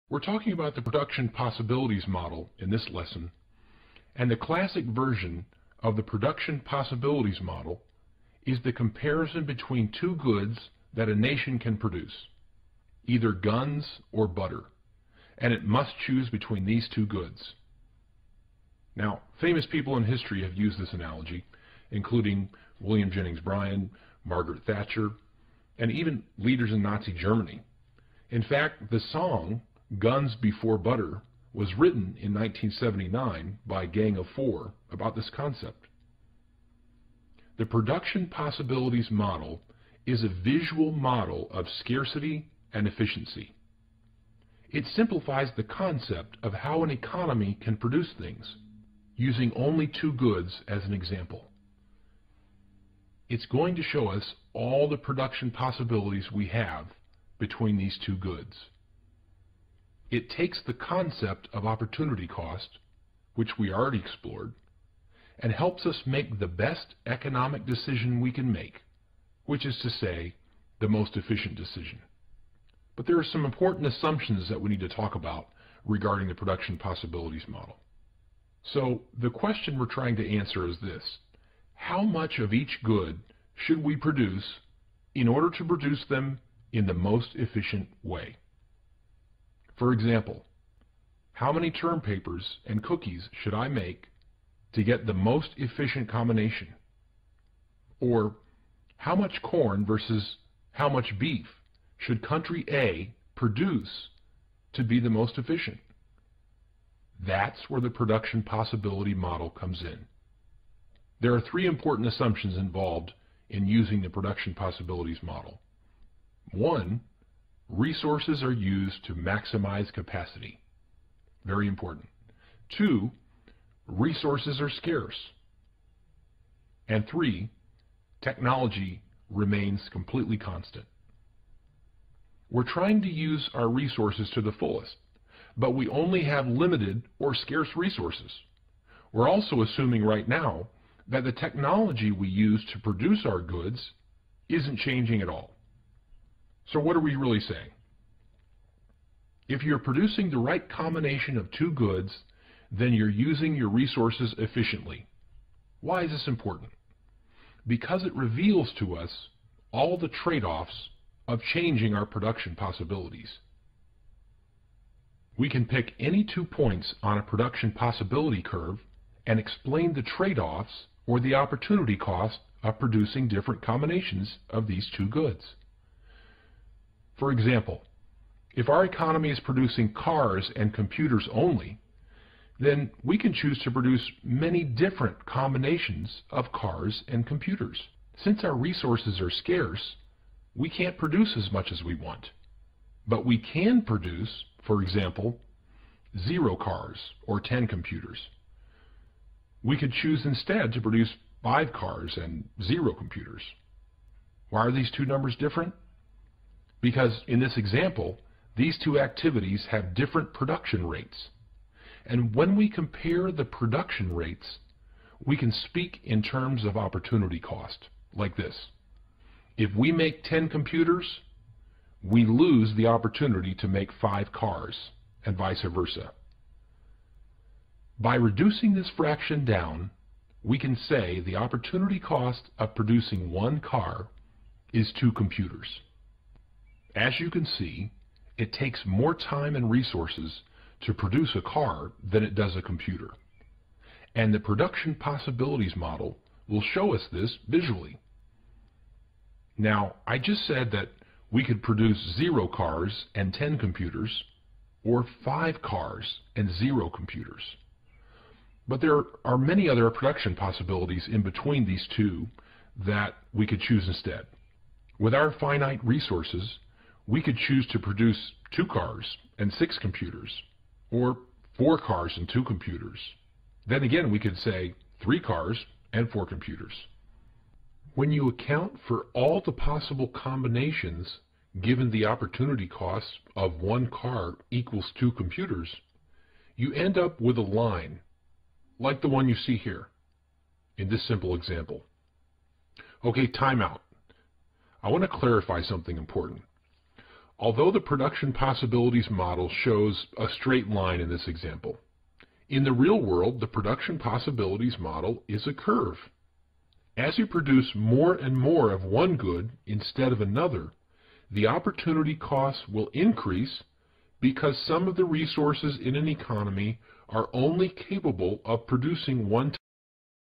We're talking about the production possibilities model in this lesson, and the classic version of the production possibilities model is the comparison between two goods that a nation can produce, either guns or butter, and it must choose between these two goods. Now, famous people in history have used this analogy, including William Jennings Bryan, Margaret Thatcher, and even leaders in Nazi Germany. In fact, the song Guns Before Butter was written in 1979 by Gang of Four about this concept. The production possibilities model is a visual model of scarcity and efficiency. It simplifies the concept of how an economy can produce things, using only two goods as an example. It's going to show us all the production possibilities we have between these two goods. It takes the concept of opportunity cost, which we already explored, and helps us make the best economic decision we can make, which is to say, the most efficient decision. But there are some important assumptions that we need to talk about regarding the production possibilities model. So the question we're trying to answer is this: how much of each good should we produce in order to produce them in the most efficient way? For example, how many term papers and cookies should I make to get the most efficient combination? Or how much corn versus how much beef should country A produce to be the most efficient? That's where the production possibility model comes in. There are three important assumptions involved in using the production possibilities model. One, resources are used to maximize capacity. Very important. Two, resources are scarce. And three, technology remains completely constant. We're trying to use our resources to the fullest, but we only have limited or scarce resources. We're also assuming right now that the technology we use to produce our goods isn't changing at all. So what are we really saying? If you're producing the right combination of two goods, then you're using your resources efficiently. Why is this important? Because it reveals to us all the trade-offs of changing our production possibilities. We can pick any 2 points on a production possibility curve and explain the trade-offs or the opportunity cost of producing different combinations of these two goods. For example, if our economy is producing cars and computers only, then we can choose to produce many different combinations of cars and computers. Since our resources are scarce, we can't produce as much as we want. But we can produce, for example, 0 cars or 10 computers. We could choose instead to produce 5 cars and 0 computers. Why are these two numbers different? Because in this example, these two activities have different production rates. And when we compare the production rates, we can speak in terms of opportunity cost, like this. If we make 10 computers, we lose the opportunity to make 5 cars, and vice versa. By reducing this fraction down, we can say the opportunity cost of producing 1 car is 2 computers. As you can see, it takes more time and resources to produce a car than it does a computer. And the production possibilities model will show us this visually. Now, I just said that we could produce 0 cars and 10 computers, or 5 cars and 0 computers. But there are many other production possibilities in between these two that we could choose instead. With our finite resources, we could choose to produce 2 cars and 6 computers, or 4 cars and 2 computers. Then again, we could say 3 cars and 4 computers. When you account for all the possible combinations given the opportunity cost of 1 car equals 2 computers, you end up with a line like the one you see here in this simple example. Okay, time out. I want to clarify something important. Although the production possibilities model shows a straight line in this example, in the real world, the production possibilities model is a curve. As you produce more and more of one good instead of another, the opportunity costs will increase because some of the resources in an economy are only capable of producing one